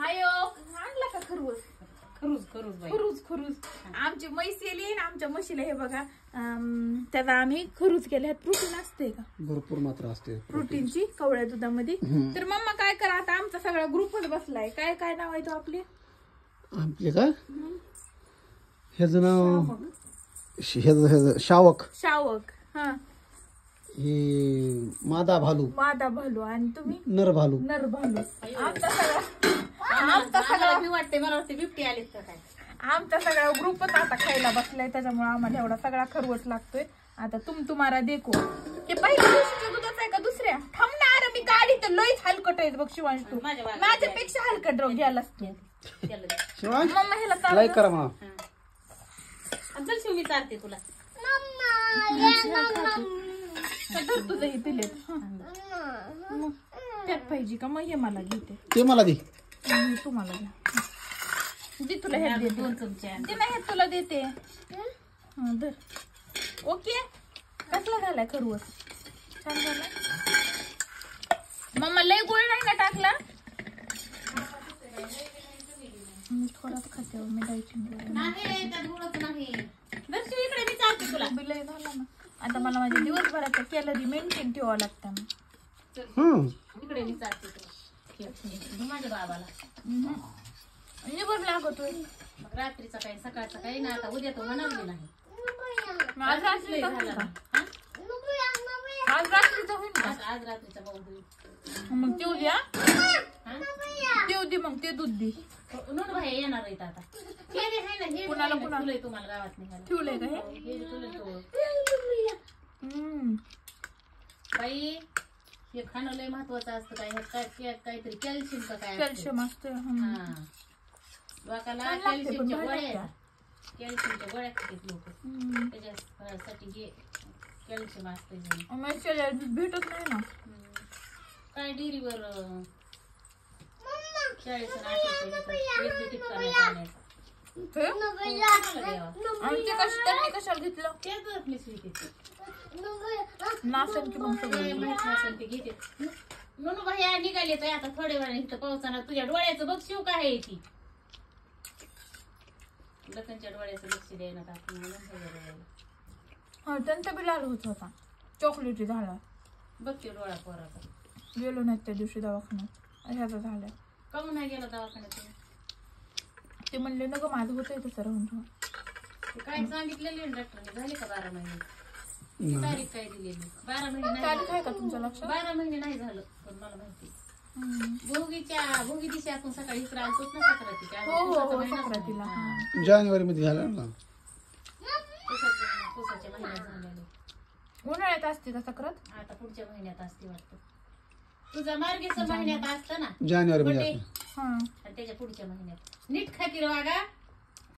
आयो आणला का खरवस? खरूज आमची म्हैस येली ना, आमच्या म्हशीला हे बघा त्याला आम्ही खरूज केले. प्रोटीन असते का? भरपूर मात्रा असते प्रोटीनची कवळ्या दुधामध्ये. तर मम्मा काय करा आता, आमचा सगळा ग्रुपच बसलाय. काय काय नाव आहे तो आपले का? ह्याचं नाव शावक. हा. हे मादा भालू. आणि तुम्ही नर भालू. आमचा सगळा मी वाटते मला वाटते बिबटी आले तर काय. आमचा सगळा ग्रुपच आता खायला बसलाय, त्याच्यामुळे आम्हाला एवढा सगळा खरवस लागतोय. आता तुम्हाला देखो हे पहिल्या दिवशीच्या दुधाच आहे का दुसऱ्या? थांबणार मी गाडी तर लईच हलकट आहे बघ शिवांश. तू माझ्यापेक्षा हलकट रोग घ्यायलास तू. मम्मा ह्याला लाईक करा मला. चल शिव मी चालते तुला. तुझं हे पिले त्यात पाहिजे का? मग हे मला घेते. ते मला दे. तुम्हाला घ्या. दे तुला हे देते. 2 चमचे ते नाही तुला देते. धर. ओके. कसला झालाय खरवस? छान झाला. मम्मा लय गोळ नाही ना टाकला? मी थोडाच खाते. मी द्यायची नाही त्यात गुळच नाही. दर्शू इकडे मी चालते तुला. बिलय झाला ना. आता मला माझ्या दिवसभराच्या कॅलरी मेंटेन ठेवावं लागतं. इकडे मी चालते तुला. माझ्या बाबाला निबर लागतोय. रात्रीचा काही सकाळचा काही ना. आता उद्या तो म्हणाली नाही. आज रात्रीचा होईल का? आज रात्रीचा होईल का? आज रात्रीचा भाऊ होईल. मग तेव द्या. तेव दे मग ते दूध दे. नोट भाई येणार आहेत आता. कुणाला तुम्हाला गावात निघाला ठेवलंय का हे? बाई हे खाणं लय महत्वाचं असतं. काय काहीतरी कॅल्शियम का काय कॅल्शियम असतं. लोकाला कॅल्शियमच्या गोळ्या कॅल्शियमच्या गोळ्या खातात लोक. त्याच्यासाठी हे कॅल्शियम असतं. भेटत नाही ना काय डेअरीवर 40 आणि 80 कशाला घेतलं? म्हणून बाहेर निघाले तर आता थोड्या वेळाने इथं पावसानं तुझ्या डोळ्याचं बघ शिव काय आहे ती. लखनच्या डोळ्याचं लक्ष द्यायला त्यांचा बी लाल होत होता. चॉकलेटी झाला. बघ ते डोळा पोराचा. गेलो नाही त्या दिवशी दवाखान्यात. ह्याचा झालाय. काहून नाही गेला दवाखान्यात? ते म्हणले ना ग माझं होतंय तसं राहून. काय सांगितलेले डॉक्टरने? झाले का 12 महिने? तारीख काय दिलेली? 12 महिने तारीख आहे का तुमच्या लक्षात? 12 महिने नाही झालं पण मला माहिती. भोगी दिवशी आपण सकाळी इकडे आलतोच ना संक्रांतीच्या. हो संक्रांतीला. जानेवारी मध्ये झाला ना. पुसाच्या महिन्यात झालेलं. उन्हाळ्यात असते का सक्रात? आता पुढच्या महिन्यात असते वाटतं. तुझा मार्गीच्या महिन्यात असतं ना जानेवारी मध्ये. आणि त्याच्या पुढच्या महिन्यात. नीट खातील वागा.